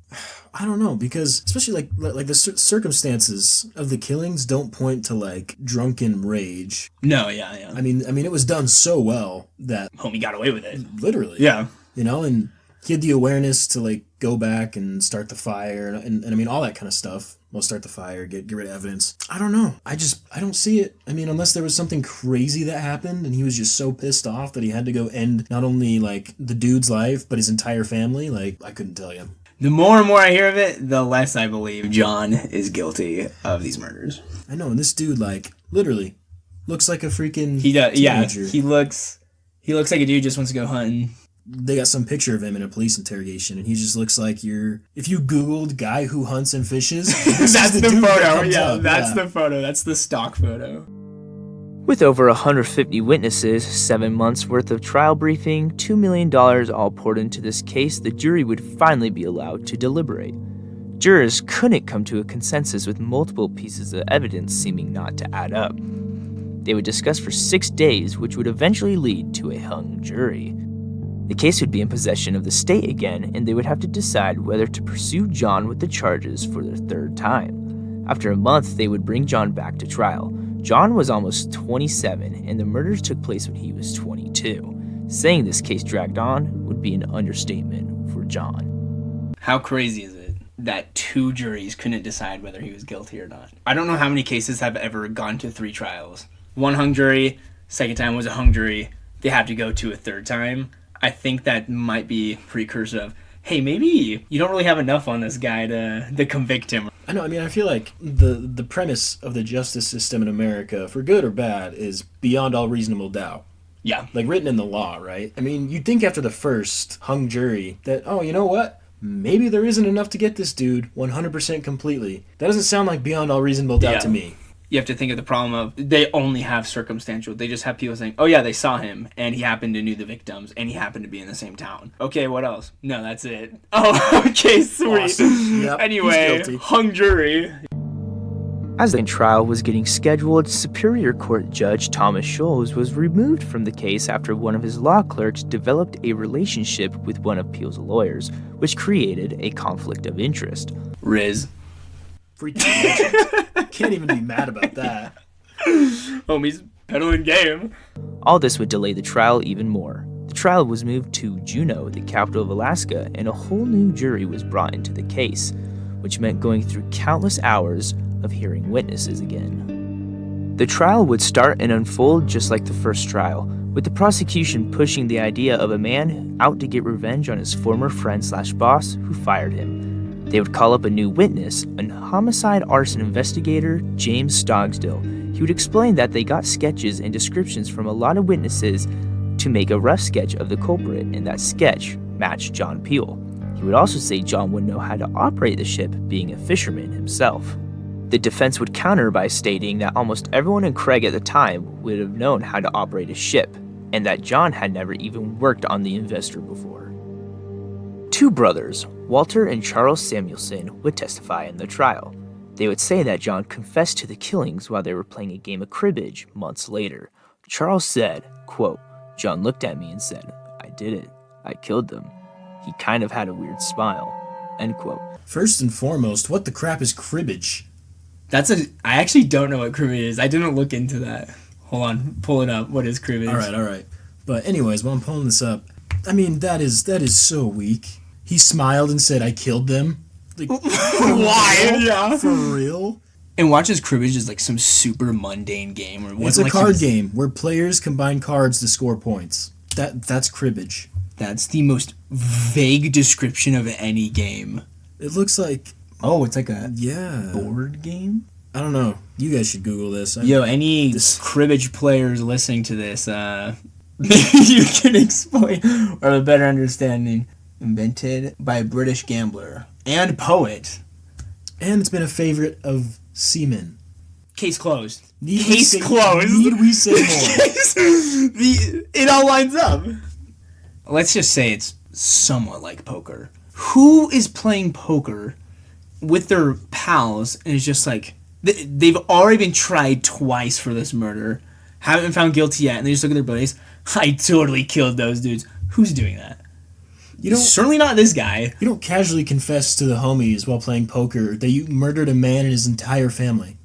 I don't know, because especially like the circumstances of the killings don't point to like drunken rage. No, yeah. I mean, it was done so well that homie got away with it. Literally. Yeah. You know, and he had the awareness to like go back and start the fire and I mean all that kind of stuff. We'll start the fire, get rid of evidence. I don't know. I don't see it. I mean, unless there was something crazy that happened and he was just so pissed off that he had to go end not only like the dude's life but his entire family. Like, I couldn't tell you. The more and more I hear of it, the less I believe John is guilty of these murders. I know, and this dude, like, literally looks like a freaking He does, teenager. Yeah. He looks like a dude just wants to go hunting. They got some picture of him in a police interrogation, and he just looks like if you Googled guy who hunts and fishes, that's the photo. That's the photo. That's the stock photo. With over 150 witnesses, 7 months worth of trial briefing, $2 million all poured into this case, the jury would finally be allowed to deliberate. Jurors couldn't come to a consensus with multiple pieces of evidence seeming not to add up. They would discuss for 6 days, which would eventually lead to a hung jury. The case would be in possession of the state again, and they would have to decide whether to pursue John with the charges for the 3rd time. After a month, they would bring John back to trial. John was almost 27, and the murders took place when he was 22. Saying this case dragged on would be an understatement for John. How crazy is it that 2 juries couldn't decide whether he was guilty or not? I don't know how many cases have ever gone to 3 trials. 1 hung jury, second time was a hung jury. They have to go to a 3rd time. I think that might be a precursor of, hey, maybe you don't really have enough on this guy to convict him. I know, I mean, I feel like the premise of the justice system in America, for good or bad, is beyond all reasonable doubt. Yeah. Like, written in the law, right? I mean, you'd think after the first hung jury that, oh, you know what? Maybe there isn't enough to get this dude 100% completely. That doesn't sound like beyond all reasonable doubt to me. You have to think of the problem of they only have circumstantial. They just have people saying, oh yeah, they saw him and he happened to know the victims and he happened to be in the same town. Okay, what else? No, that's it. Oh, okay, sweet. Awesome. Yep, anyway, hung jury. As the trial was getting scheduled, Superior Court Judge Thomas Scholes was removed from the case after one of his law clerks developed a relationship with one of Peel's lawyers, which created a conflict of interest. Riz. Freaking can't even be mad about that. Homie's Peddling game. All this would delay the trial even more. The trial was moved to Juneau, the capital of Alaska, and a whole new jury was brought into the case, which meant going through countless hours of hearing witnesses again. The trial would start and unfold just like the first trial, with the prosecution pushing the idea of a man out to get revenge on his former friend/boss who fired him. They would call up a new witness, a homicide arson investigator, James Stogsdill. He would explain that they got sketches and descriptions from a lot of witnesses to make a rough sketch of the culprit, and that sketch matched John Peel. He would also say John would know how to operate the ship, being a fisherman himself. The defense would counter by stating that almost everyone in Craig at the time would have known how to operate a ship, and that John had never even worked on the Investor before. Two brothers, Walter and Charles Samuelson, would testify in the trial. They would say that John confessed to the killings while they were playing a game of cribbage months later. Charles said, quote, "John looked at me and said, 'I did it. I killed them.' He kind of had a weird smile." End quote. First and foremost, what the crap is cribbage? I actually don't know what cribbage is. I didn't look into that. Hold on, pull it up. What is cribbage? All right. But anyways, while I'm pulling this up, I mean, that is so weak. He smiled and said, "I killed them." Like, why? Yeah. For real? And watch as cribbage is like some super mundane game. Or It's a card game where players combine cards to score points. That's cribbage. That's the most vague description of any game. It looks like... Oh, it's like a yeah board game? I don't know. You guys should Google this. Any cribbage players listening to this, maybe you can explain or have a better understanding. Invented by a British gambler and poet. And it's been a favorite of seamen. Case closed. Closed. Need we say more? It all lines up. Let's just say it's somewhat like poker. Who is playing poker with their pals and is just like, they've already been tried twice for this murder, haven't been found guilty yet, and they just look at their buddies, "I totally killed those dudes." Who's doing that? Certainly not this guy. You don't casually confess to the homies while playing poker that you murdered a man and his entire family.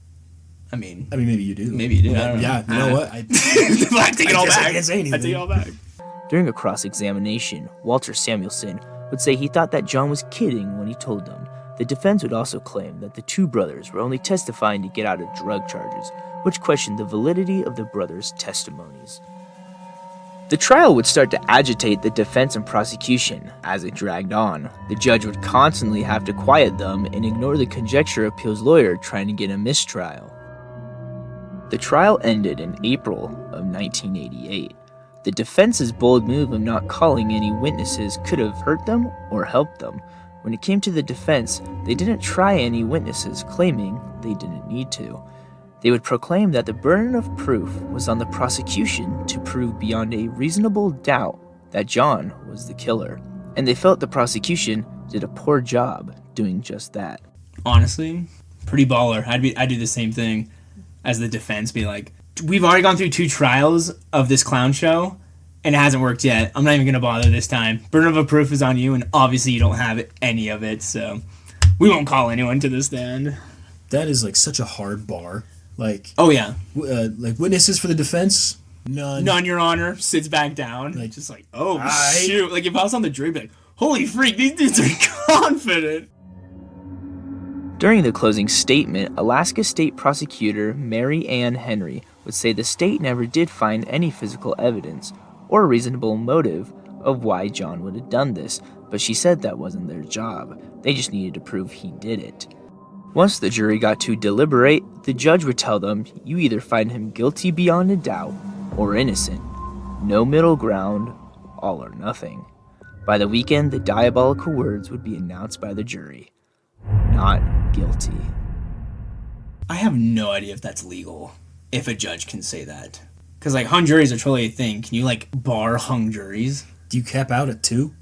I mean, maybe you do. Maybe you do. I don't know. Yeah, you know what? I take it all back. I can't say anything. I take it all back. During a cross-examination, Walter Samuelson would say he thought that John was kidding when he told them. The defense would also claim that the two brothers were only testifying to get out of drug charges, which questioned the validity of the brothers' testimonies. The trial would start to agitate the defense and prosecution as it dragged on. The judge would constantly have to quiet them and ignore the conjecture of Peel's lawyer trying to get a mistrial. The trial ended in April of 1988. The defense's bold move of not calling any witnesses could have hurt them or helped them. When it came to the defense, they didn't try any witnesses, claiming they didn't need to. They would proclaim that the burden of proof was on the prosecution to prove beyond a reasonable doubt that John was the killer, and they felt the prosecution did a poor job doing just that. Honestly, pretty baller. I'd do the same thing as the defense, be like, "We've already gone through 2 trials of this clown show, and it hasn't worked yet. I'm not even going to bother this time. Burden of proof is on you, and obviously you don't have any of it, so we won't call anyone to the stand." That is like such a hard bar. Like, oh yeah, like witnesses for the defense, none, Your Honor. Sits back down, like, just like, oh shoot. Like if I was on the jury, I'd be like, holy freak, these dudes are confident. During the closing statement, Alaska State Prosecutor Mary Ann Henry would say the state never did find any physical evidence or a reasonable motive of why John would have done this, but she said that wasn't their job. They just needed to prove he did it. Once the jury got to deliberate, the judge would tell them, "You either find him guilty beyond a doubt or innocent. No middle ground, all or nothing." By the weekend, the diabolical words would be announced by the jury: "Not guilty." I have no idea if that's legal, if a judge can say that. Because, like, hung juries are totally a thing. Can you, like, bar hung juries? Do you cap out at 2?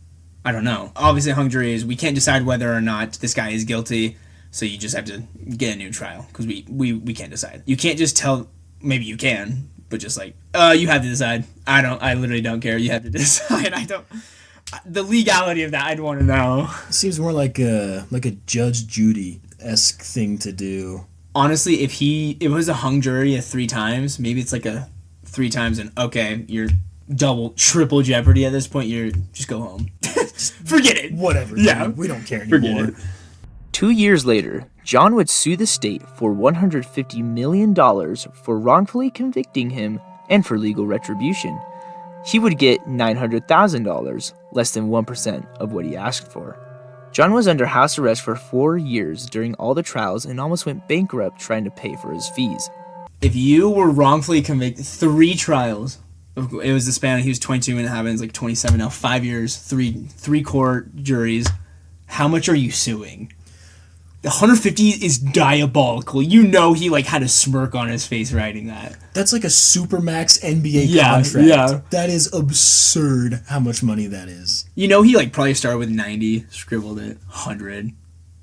I don't know. Obviously, hung juries, we can't decide whether or not this guy is guilty, so you just have to get a new trial, because we can't decide. You can't just tell, maybe you can, but just like, you have to decide. I literally don't care. You have to decide. The legality of that, I'd want to know. It seems more like a Judge Judy-esque thing to do. Honestly, if it was a hung jury 3 times, maybe it's like a 3 times, and okay, you're double, triple jeopardy at this point. You're just go home. Forget it. Whatever. Yeah. Dude, we don't care anymore. 2 years later, John would sue the state for $150 million for wrongfully convicting him and for legal retribution. He would get $900,000, less than 1% of what he asked for. John was under house arrest for 4 years during all the trials and almost went bankrupt trying to pay for his fees. If you were wrongfully convicted, 3 trials, it was the span, he was 22 and it happens like 27 now, 5 years, three court juries. How much are you suing? 150 is diabolical. You know he like had a smirk on his face writing that. That's like a supermax NBA contract. Yeah. That is absurd how much money that is. You know he like probably started with 90, scribbled it, 100.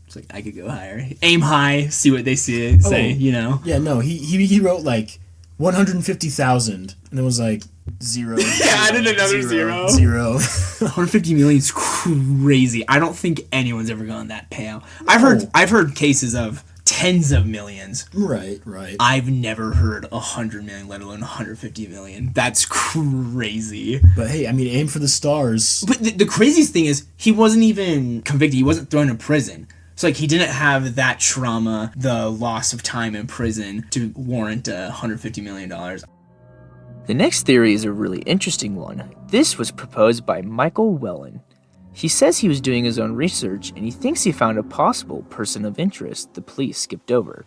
It's like, I could go higher. Aim high, see what they say, you know? Yeah, no, he wrote like 150,000 and it was like 0. Yeah, added another 0. 150 million is crazy. I don't think anyone's ever gotten that payout. I've heard cases of tens of millions. Right. I've never heard 100 million, let alone 150 million. That's crazy. But hey, I mean, aim for the stars. But the craziest thing is he wasn't even convicted. He wasn't thrown in prison. So like he didn't have that trauma, the loss of time in prison, to warrant $150 million. The next theory is a really interesting one. This was proposed by Michael Whelan. He says he was doing his own research and he thinks he found a possible person of interest the police skipped over.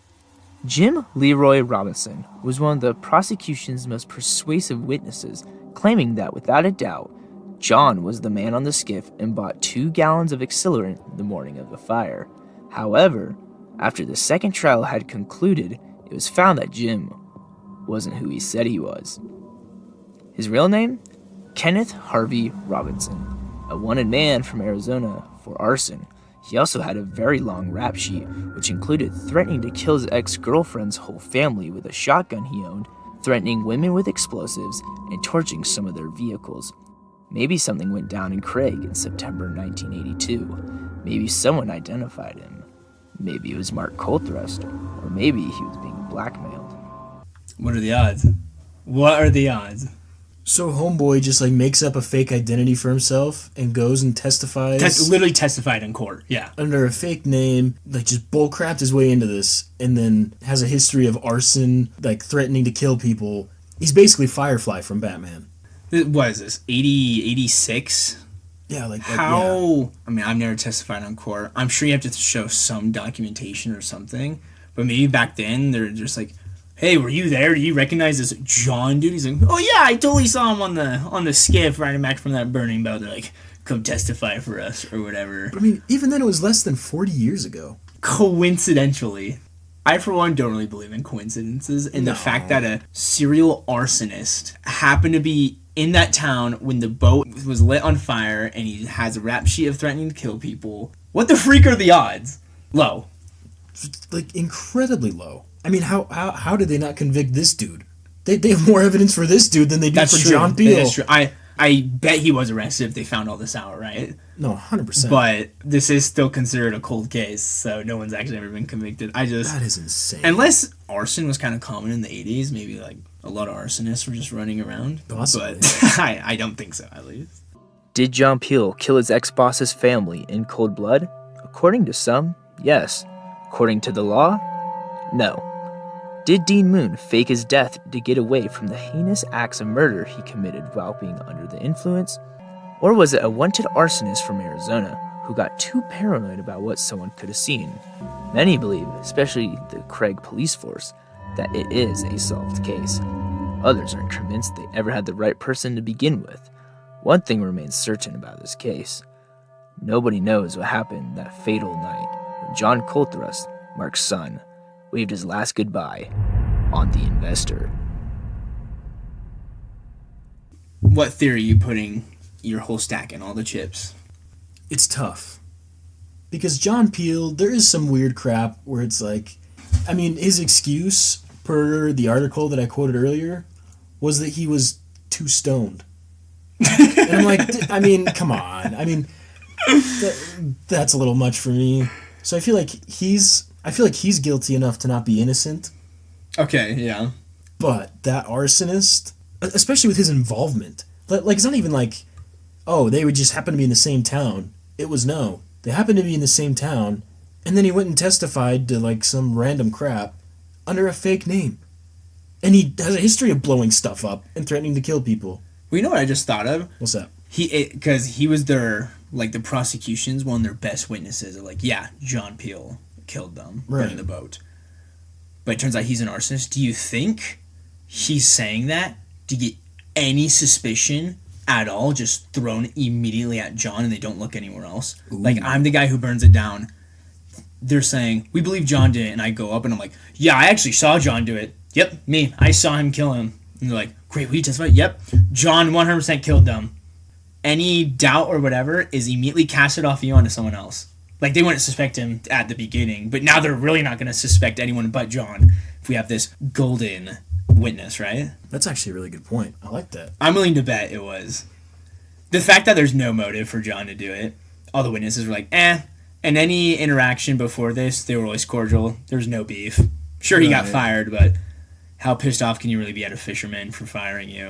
Jim Leroy Robinson was one of the prosecution's most persuasive witnesses, claiming that without a doubt, John was the man on the skiff and bought 2 gallons of accelerant the morning of the fire. However, after the second trial had concluded, it was found that Jim wasn't who he said he was. His real name? Kenneth Harvey Robinson, a wanted man from Arizona for arson. He also had a very long rap sheet, which included threatening to kill his ex-girlfriend's whole family with a shotgun he owned, threatening women with explosives, and torching some of their vehicles. Maybe something went down in Craig in September 1982. Maybe someone identified him. Maybe it was Mark Colthrust, or maybe he was being blackmailed. What are the odds? What are the odds? So homeboy just like makes up a fake identity for himself and goes and testifies. Literally testified in court, yeah. Under a fake name, like just bullcrapped his way into this, and then has a history of arson, like threatening to kill people. He's basically Firefly from Batman. What is this, 80, 86? Yeah, how? Yeah. I mean, I've never testified on court. I'm sure you have to show some documentation or something, but maybe back then they're just like, hey, were you there? Do you recognize this John dude? He's like, oh yeah, I totally saw him on the skiff riding back from that burning boat. They're like, come testify for us or whatever. But I mean, even then it was less than 40 years ago. Coincidentally, I for one don't really believe in coincidences, and the fact that a serial arsonist happened to be in that town when the boat was lit on fire and he has a rap sheet of threatening to kill people. What the freak are the odds? Low. Like, incredibly low. I mean, how did they not convict this dude? They have more evidence for this dude than they do for John Peel. That's true. I bet he was arrested if they found all this out, right? No, 100%. But this is still considered a cold case, so no one's actually ever been convicted. That is insane. Unless arson was kind of common in the 80s, maybe like a lot of arsonists were just running around. Possibly. But I don't think so, at least. Did John Peel kill his ex-boss's family in cold blood? According to some, yes. According to the law, no. Did Dean Moon fake his death to get away from the heinous acts of murder he committed while being under the influence? Or was it a wanted arsonist from Arizona who got too paranoid about what someone could have seen? Many believe, especially the Craig police force, that it is a solved case. Others aren't convinced they ever had the right person to begin with. One thing remains certain about this case. Nobody knows what happened that fatal night when John Colthrust, Mark's son, waved his last goodbye on The Investor. What theory are you putting your whole stack in, all the chips? It's tough. Because John Peel, there is some weird crap where it's like, I mean, his excuse, per the article that I quoted earlier, was that he was too stoned. And I'm like, I mean, come on. I mean, that's a little much for me. So I feel like he's guilty enough to not be innocent. Okay, yeah. But that arsonist, especially with his involvement. Like, it's not even like, oh, they would just happen to be in the same town. It was no. They happened to be in the same town, and then he went and testified to, like, some random crap under a fake name. And he has a history of blowing stuff up and threatening to kill people. Well, you know what I just thought of? What's that? Because he was their, like, the prosecution's one of their best witnesses. They're like, yeah, John Peel killed them in the boat. But it turns out he's an arsonist. Do you think he's saying that to get any suspicion at all just thrown immediately at John and they don't look anywhere else? Ooh. Like, I'm the guy who burns it down. They're saying, we believe John did it. And I go up and I'm like, yeah, I actually saw John do it. Yep, me. I saw him kill him. And they're like, great, will you testify? Yep, John 100% killed them. Any doubt or whatever is immediately casted off you onto someone else. Like, they wouldn't suspect him at the beginning, but now they're really not going to suspect anyone but John if we have this golden witness, right? That's actually a really good point. I like that. I'm willing to bet it was. The fact that there's no motive for John to do it, all the witnesses were like, And any interaction before this, they were always cordial. There was no beef. Sure, he got fired, but how pissed off can you really be at a fisherman for firing you?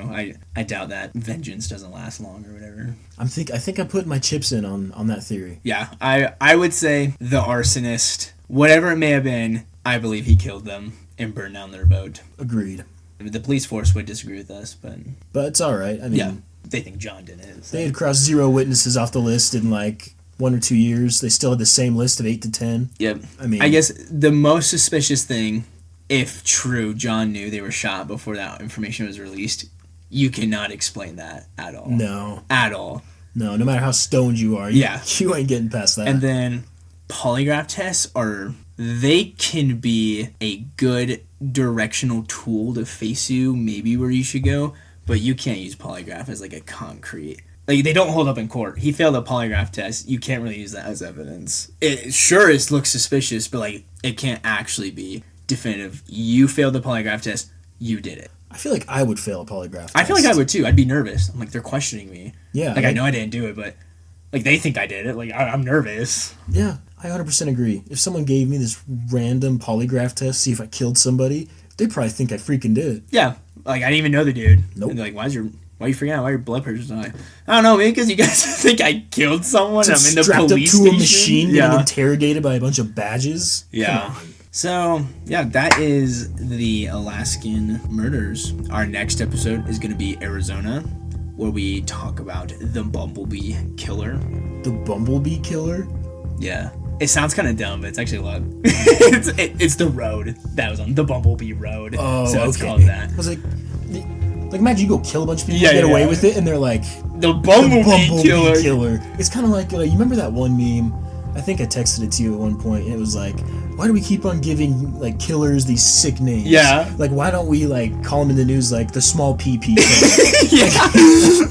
I doubt that vengeance doesn't last long or whatever. I think I'm putting my chips in on that theory. Yeah, I would say the arsonist, whatever it may have been, I believe he killed them and burned down their boat. Agreed. The police force would disagree with us, but it's all right. I mean, yeah, they think John did it. So. They had crossed 0 witnesses off the list in like 1 or 2 years. They still had the same list of 8 to 10. Yep. I mean, I guess the most suspicious thing, if true, John knew they were shot before that information was released. You cannot explain that at all. No. At all. No matter how stoned you are, you ain't getting past that. And then polygraph tests they can be a good directional tool to face you, maybe where you should go, but you can't use polygraph as like a concrete. Like, they don't hold up in court. He failed a polygraph test. You can't really use that as evidence. It looks suspicious, but like it can't actually be definitive. You failed the polygraph test. You did it. I feel like I would fail a polygraph test. I feel like I would too. I'd be nervous. I'm like, they're questioning me. Yeah. Like, I know I didn't do it, but like they think I did it. Like, I'm nervous. Yeah, I 100% agree. If someone gave me this random polygraph test, see if I killed somebody, they'd probably think I freaking did it. Yeah. Like, I didn't even know the dude. Nope. And they're like, why are you freaking out? Why are your blood pressure's high? I don't know, man, because you guys think I killed someone. I'm in the strapped police up to station. A machine getting interrogated by a bunch of badges. Yeah. Come on. So, yeah, that is the Alaskan murders. Our next episode is going to be Arizona, where we talk about the Bumblebee Killer. The Bumblebee Killer? Yeah. It sounds kind of dumb, but it's actually a lot. It's the road that was on the Bumblebee Road. Oh, so it's called that. I was like, imagine you go kill a bunch of people, get away with it, and they're like, the Bumblebee Killer. It's kind of like, you remember that one meme? I think I texted it to you at one point, and it was like, why do we keep on giving, like, killers these sick names? Yeah. Like, why don't we, like, call them in the news, like, the small PP killer? Yeah.